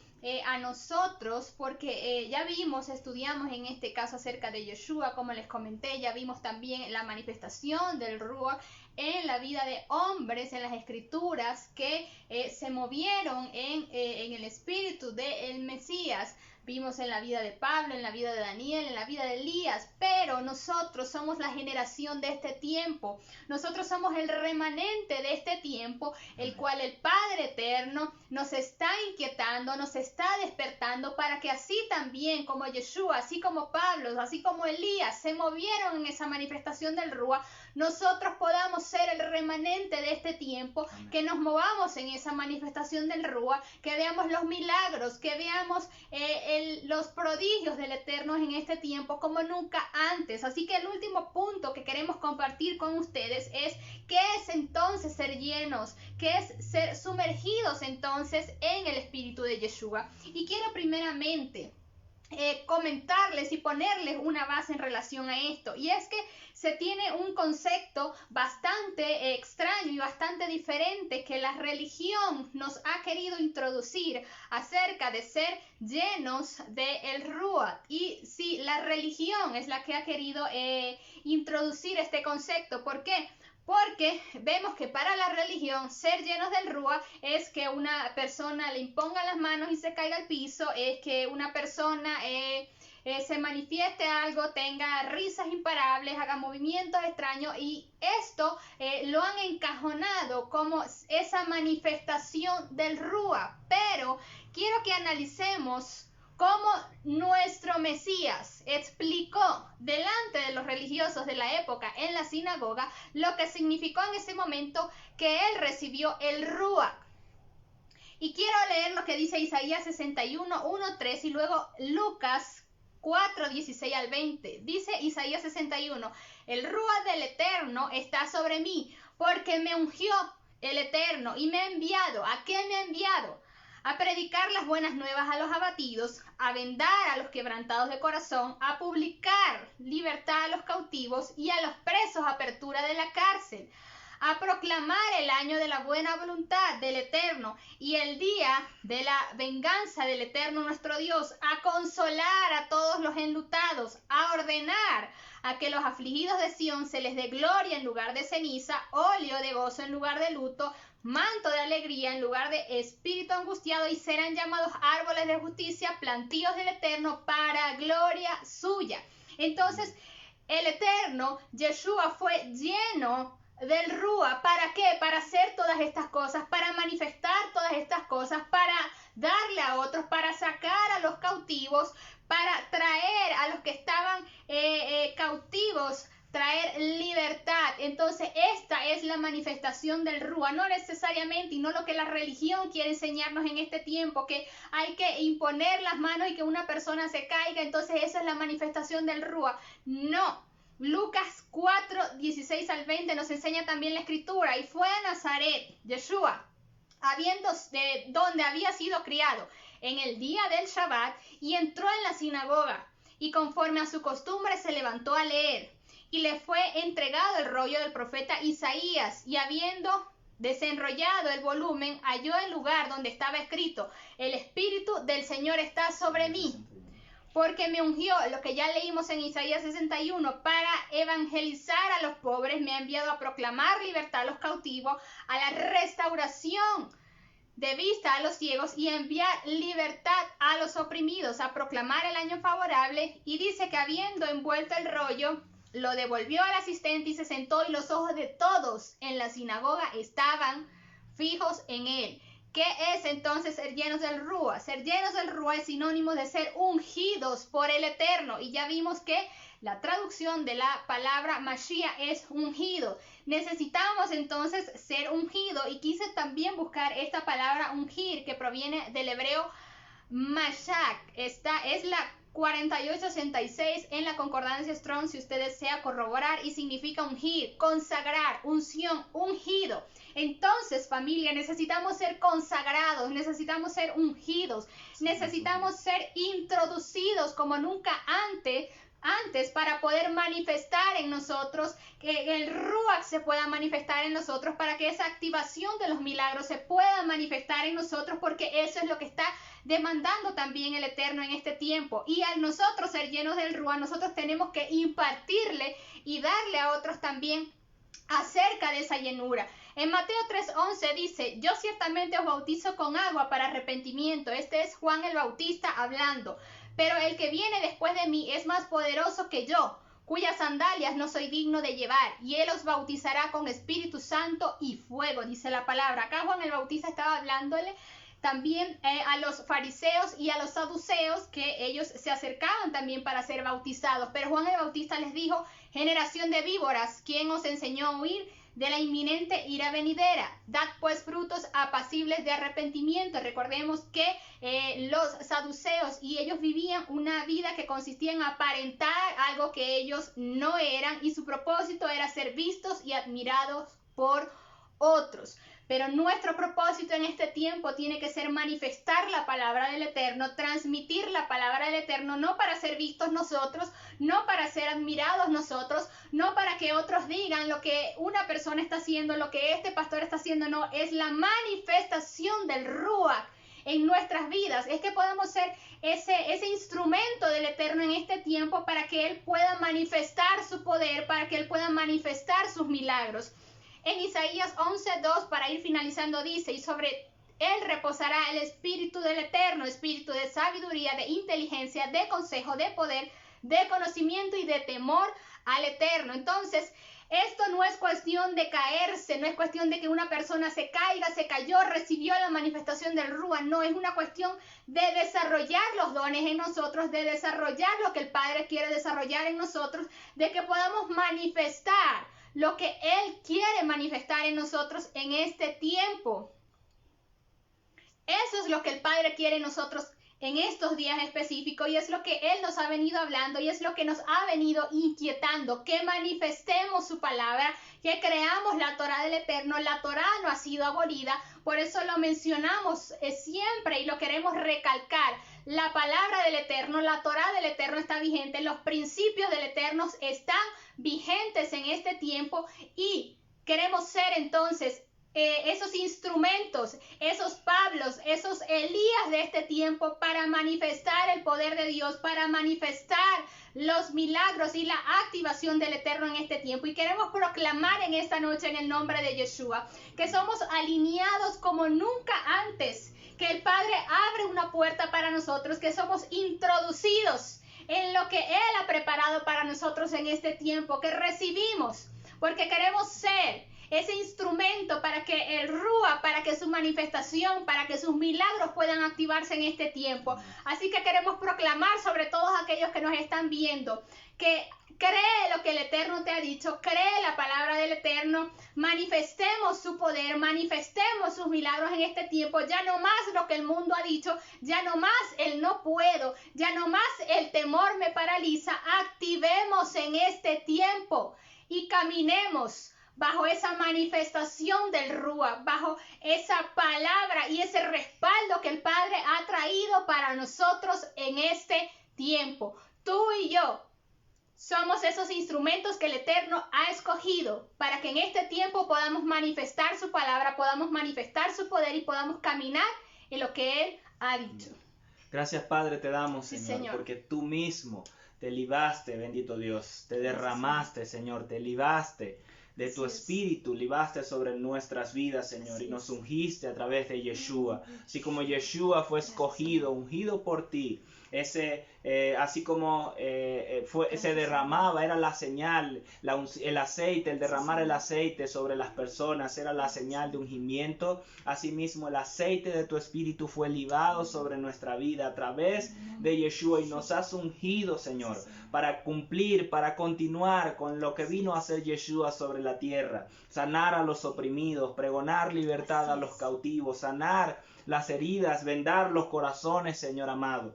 a nosotros, porque ya estudiamos en este caso acerca de Yeshua, como les comenté, ya vimos también la manifestación del Rúa en la vida de hombres en las escrituras que se movieron en el espíritu del Mesías. Vimos en la vida de Pablo, en la vida de Daniel, en la vida de Elías, pero nosotros somos la generación de este tiempo. Nosotros somos el remanente de este tiempo, el cual el Padre Eterno nos está inquietando, nos está despertando para que así también como Yeshua, así como Pablo, así como Elías se movieron en esa manifestación del Rúa, nosotros podamos ser el remanente de este tiempo, que nos movamos en esa manifestación del Rúa, que veamos los milagros, que veamos los prodigios del Eterno en este tiempo como nunca antes. Así que el último punto que queremos compartir con ustedes es qué es entonces ser llenos, qué es ser sumergidos entonces en el Espíritu de Yeshua. Y quiero primeramente comentarles y ponerles una base en relación a esto, y es que se tiene un concepto bastante extraño y bastante diferente que la religión nos ha querido introducir acerca de ser llenos del Ruach. Y sí, la religión es la que ha querido introducir este concepto. ¿Por qué? Porque vemos que para la religión ser llenos del Rúa es que una persona le imponga las manos y se caiga al piso, es que una persona se manifieste algo, tenga risas imparables, haga movimientos extraños, y esto lo han encajonado como esa manifestación del Rúa. Pero quiero que analicemos como nuestro Mesías explicó delante de los religiosos de la época en la sinagoga lo que significó en ese momento que él recibió el Ruach. Y quiero leer lo que dice Isaías 61, 1, 3 y luego Lucas 4, 16 al 20. Dice Isaías 61, el Ruach del Eterno está sobre mí, porque me ungió el Eterno y me ha enviado. ¿A qué me ha enviado? A predicar las buenas nuevas a los abatidos, a vendar a los quebrantados de corazón, a publicar libertad a los cautivos y a los presos apertura de la cárcel, a proclamar el año de la buena voluntad del Eterno y el día de la venganza del Eterno nuestro Dios, a consolar a todos los enlutados, a ordenar a que los afligidos de Sión se les dé gloria en lugar de ceniza, óleo de gozo en lugar de luto, manto de alegría en lugar de espíritu angustiado, y serán llamados árboles de justicia, plantíos del Eterno para gloria suya. Entonces, el Eterno, Yeshua, fue lleno del Ruach. ¿Para qué? Para hacer todas estas cosas, para manifestar todas estas cosas, para darle a otros, para sacar a los cautivos, para traer a los que estaban cautivos, traer libertad. Entonces esta es la manifestación del Ruach, no necesariamente, y no lo que la religión quiere enseñarnos en este tiempo, que hay que imponer las manos y que una persona se caiga, entonces esa es la manifestación del Ruach. No. Lucas 4, 16 al 20 nos enseña también la escritura, y fue a Nazaret, Yeshua, donde había sido criado, en el día del Shabbat, y entró en la sinagoga, y conforme a su costumbre se levantó a leer, y le fue entregado el rollo del profeta Isaías, y habiendo desenrollado el volumen, halló el lugar donde estaba escrito, el Espíritu del Señor está sobre mí, porque me ungió, lo que ya leímos en Isaías 61, para evangelizar a los pobres, me ha enviado a proclamar libertad a los cautivos, a la restauración de vista a los ciegos y a enviar libertad a los oprimidos, a proclamar el año favorable. Y dice que habiendo envuelto el rollo, lo devolvió al asistente y se sentó, y los ojos de todos en la sinagoga estaban fijos en él. ¿Qué es entonces ser llenos del Ruach? Ser llenos del Ruach es sinónimo de ser ungidos por el Eterno. Y ya vimos que la traducción de la palabra Mashiach es ungido. Necesitamos entonces ser ungido. Y quise también buscar esta palabra ungir, que proviene del hebreo Mashak. Esta es la 4866 en la concordancia Strong, si usted desea corroborar, y significa ungir, consagrar, unción, ungido. Entonces, familia, necesitamos ser consagrados, necesitamos ser ungidos, necesitamos ser introducidos como nunca antes para poder manifestar en nosotros, que el Ruach se pueda manifestar en nosotros, para que esa activación de los milagros se pueda manifestar en nosotros, porque eso es lo que está demandando también el Eterno en este tiempo. Y al nosotros ser llenos del Ruach, nosotros tenemos que impartirle y darle a otros también acerca de esa llenura. En Mateo 3:11 dice, yo ciertamente os bautizo con agua para arrepentimiento. Este es Juan el Bautista hablando. Pero el que viene después de mí es más poderoso que yo, cuyas sandalias no soy digno de llevar, y él os bautizará con Espíritu Santo y fuego, dice la palabra. Acá Juan el Bautista estaba hablándole también a los fariseos y a los saduceos, que ellos se acercaban también para ser bautizados. Pero Juan el Bautista les dijo, generación de víboras, ¿quién os enseñó a huir de la inminente ira venidera? Dad pues frutos apacibles de arrepentimiento. Recordemos que los saduceos y ellos vivían una vida que consistía en aparentar algo que ellos no eran, y su propósito era ser vistos y admirados por otros. Pero nuestro propósito en este tiempo tiene que ser manifestar la palabra del Eterno, transmitir la palabra del Eterno, no para ser vistos nosotros, no para ser admirados nosotros, no para que otros digan lo que una persona está haciendo, lo que este pastor está haciendo. No, es la manifestación del Ruach en nuestras vidas. Es que podamos ser ese instrumento del Eterno en este tiempo, para que Él pueda manifestar su poder, para que Él pueda manifestar sus milagros. En Isaías 11:2, para ir finalizando, dice, y sobre él reposará el Espíritu del Eterno, espíritu de sabiduría, de inteligencia, de consejo, de poder, de conocimiento y de temor al Eterno. Entonces, esto no es cuestión de caerse, no es cuestión de que una persona se caiga, se cayó, recibió la manifestación del Rúa. No, es una cuestión de desarrollar los dones en nosotros, de desarrollar lo que el Padre quiere desarrollar en nosotros, de que podamos manifestar lo que Él quiere manifestar en nosotros en este tiempo. Eso es lo que el Padre quiere en nosotros en estos días específicos, y es lo que Él nos ha venido hablando, y es lo que nos ha venido inquietando, que manifestemos su palabra, que creamos la Torá del Eterno. La Torá no ha sido abolida, por eso lo mencionamos siempre y lo queremos recalcar. La palabra del Eterno, la Torá del Eterno está vigente, los principios del Eterno están vigentes en este tiempo, y queremos ser entonces esos instrumentos, esos Pablos, esos Elías de este tiempo para manifestar el poder de Dios, para manifestar los milagros y la activación del Eterno en este tiempo. Y queremos proclamar en esta noche en el nombre de Yeshua que somos alineados como nunca antes, que el Padre abre una puerta para nosotros, que somos introducidos en lo que Él ha preparado para nosotros en este tiempo, que recibimos, porque queremos ser ese instrumento para que el Rúa, para que su manifestación, para que sus milagros puedan activarse en este tiempo. Así que queremos proclamar sobre todos aquellos que nos están viendo, que cree lo que el Eterno te ha dicho, cree la palabra del Eterno, manifestemos su poder, manifestemos sus milagros en este tiempo. Ya no más lo que el mundo ha dicho, ya no más el no puedo, ya no más el temor me paraliza. Activemos en este tiempo y caminemos bajo esa manifestación del Rúa, bajo esa palabra y ese respaldo que el Padre ha traído para nosotros en este tiempo. Tú y yo somos esos instrumentos que el Eterno ha escogido para que en este tiempo podamos manifestar su palabra, podamos manifestar su poder y podamos caminar en lo que Él ha dicho. Gracias, Padre, te damos, Sí, Señor, porque tú mismo te libaste, bendito Dios, te derramaste, Señor, te libaste de tu espíritu, libaste sobre nuestras vidas, Señor, y nos ungiste a través de Yeshua. Así como Yeshua fue escogido, ungido por ti, así como se derramaba, era la señal, el aceite, el derramar el aceite sobre las personas era la señal de ungimiento. Asimismo, el aceite de tu espíritu fue libado sobre nuestra vida a través de Yeshua, y nos has ungido, Señor, para cumplir, para continuar con lo que vino a hacer Yeshua sobre la tierra: sanar a los oprimidos, pregonar libertad a los cautivos, sanar las heridas, vendar los corazones, Señor amado,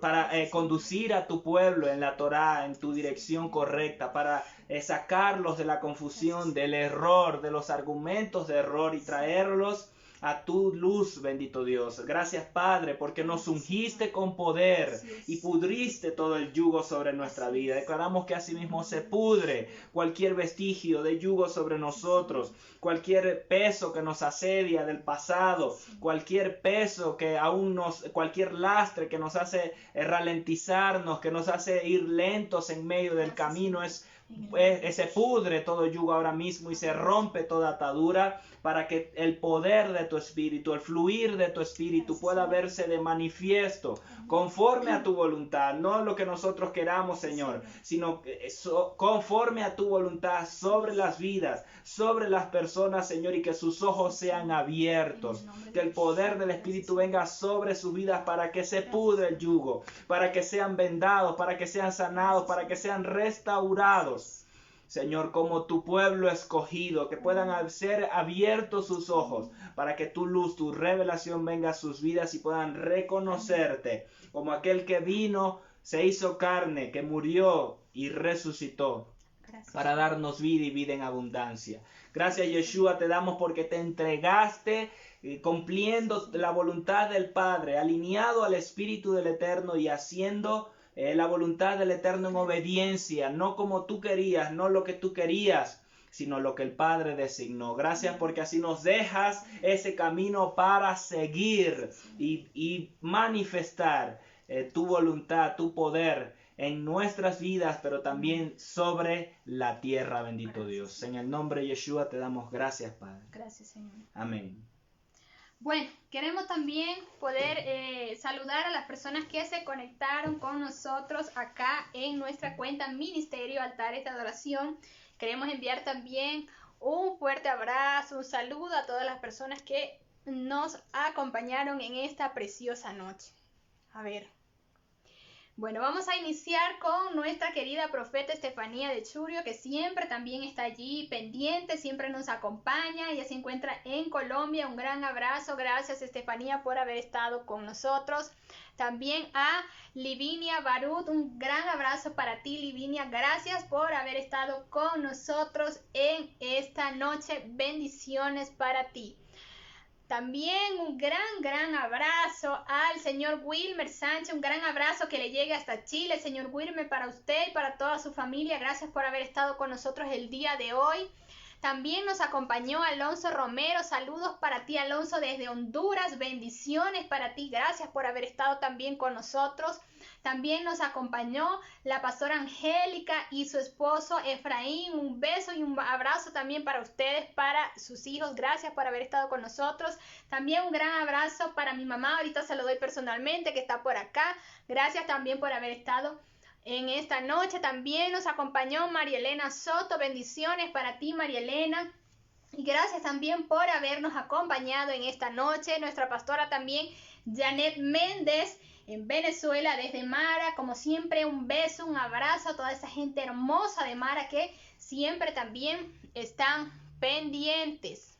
para conducir a tu pueblo en la Torá, en tu dirección correcta, para sacarlos de la confusión, del error, de los argumentos de error, y traerlos a tu luz, bendito Dios. Gracias, Padre, porque nos ungiste con poder y pudriste todo el yugo sobre nuestra vida. Declaramos que asimismo se pudre cualquier vestigio de yugo sobre nosotros, cualquier peso que nos asedia del pasado, cualquier peso que cualquier lastre que nos hace ralentizarnos, que nos hace ir lentos en medio del camino. Se pudre todo yugo ahora mismo y se rompe toda atadura, para que el poder de tu espíritu, el fluir de tu espíritu pueda verse de manifiesto conforme a tu voluntad, no lo que nosotros queramos, Señor, sino conforme a tu voluntad sobre las vidas, sobre las personas, Señor, y que sus ojos sean abiertos, que el poder del espíritu venga sobre sus vidas para que se pudre el yugo, para que sean vendados, para que sean sanados, para que sean restaurados, Señor, como tu pueblo escogido, que puedan ser abiertos sus ojos para que tu luz, tu revelación venga a sus vidas y puedan reconocerte como aquel que vino, se hizo carne, que murió y resucitó para darnos vida y vida en abundancia. Gracias, Yeshua, te damos porque te entregaste cumpliendo la voluntad del Padre, alineado al Espíritu del Eterno y haciendo la voluntad del Eterno en obediencia, no como tú querías, no lo que tú querías, sino lo que el Padre designó. Gracias porque así nos dejas ese camino para seguir y manifestar tu voluntad, tu poder en nuestras vidas, pero también sobre la tierra, bendito Dios. En el nombre de Yeshua te damos gracias, Padre. Gracias, Señor. Amén. Bueno, queremos también poder saludar a las personas que se conectaron con nosotros acá en nuestra cuenta Ministerio Altares de Adoración. Queremos enviar también un fuerte abrazo, un saludo a todas las personas que nos acompañaron en esta preciosa noche. A ver. Bueno, vamos a iniciar con nuestra querida profeta Estefanía de Churio, que siempre también está allí pendiente, siempre nos acompaña. Ella se encuentra en Colombia. Un gran abrazo. Gracias, Estefanía, por haber estado con nosotros. También a Livinia Barut, un gran abrazo para ti, Livinia. Gracias por haber estado con nosotros en esta noche. Bendiciones para ti. También un gran abrazo al señor Wilmer Sánchez, un gran abrazo que le llegue hasta Chile, señor Wilmer, para usted y para toda su familia. Gracias por haber estado con nosotros el día de hoy. También nos acompañó Alonso Romero. Saludos para ti, Alonso, desde Honduras. Bendiciones para ti. Gracias por haber estado también con nosotros. También nos acompañó la pastora Angélica y su esposo Efraín. Un beso y un abrazo también para ustedes, para sus hijos. Gracias por haber estado con nosotros. También un gran abrazo para mi mamá. Ahorita se lo doy personalmente, que está por acá. Gracias también por haber estado en esta noche. También nos acompañó María Elena Soto. Bendiciones para ti, María Elena. Y gracias también por habernos acompañado en esta noche. Nuestra pastora también, Janet Méndez, en Venezuela, desde Mara. Como siempre, un beso, un abrazo a toda esa gente hermosa de Mara que siempre también están pendientes.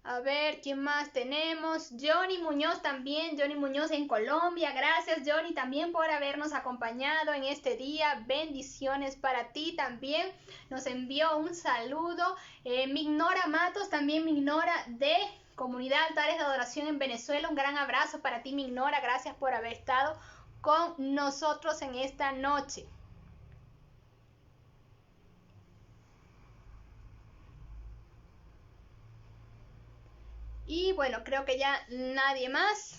A ver, ¿quién más tenemos? Johnny Muñoz también, Johnny Muñoz en Colombia. Gracias, Johnny, también por habernos acompañado en este día. Bendiciones para ti también. Nos envió un saludo. Mignora Matos, también Mignora de Comunidad Altares de Adoración en Venezuela. Un gran abrazo para ti, Mignora. Gracias por haber estado con nosotros en esta noche. Y bueno, creo que ya nadie más.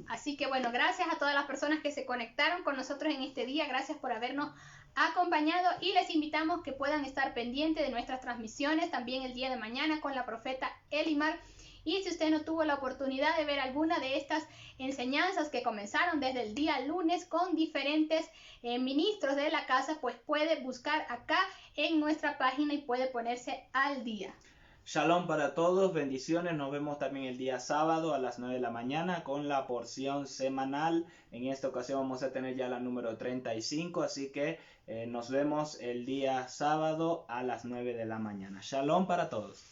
Así que bueno, gracias a todas las personas que se conectaron con nosotros en este día. Gracias por habernos acompañado y les invitamos que puedan estar pendientes de nuestras transmisiones también el día de mañana con la profeta Elimar. Y si usted no tuvo la oportunidad de ver alguna de estas enseñanzas que comenzaron desde el día lunes con diferentes ministros de la casa, pues puede buscar acá en nuestra página y puede ponerse al día. Shalom para todos, bendiciones. Nos vemos también el día sábado a las 9 de la mañana con la porción semanal. En esta ocasión vamos a tener ya la número 35, así que nos vemos el día sábado a las 9 de la mañana. Shalom para todos.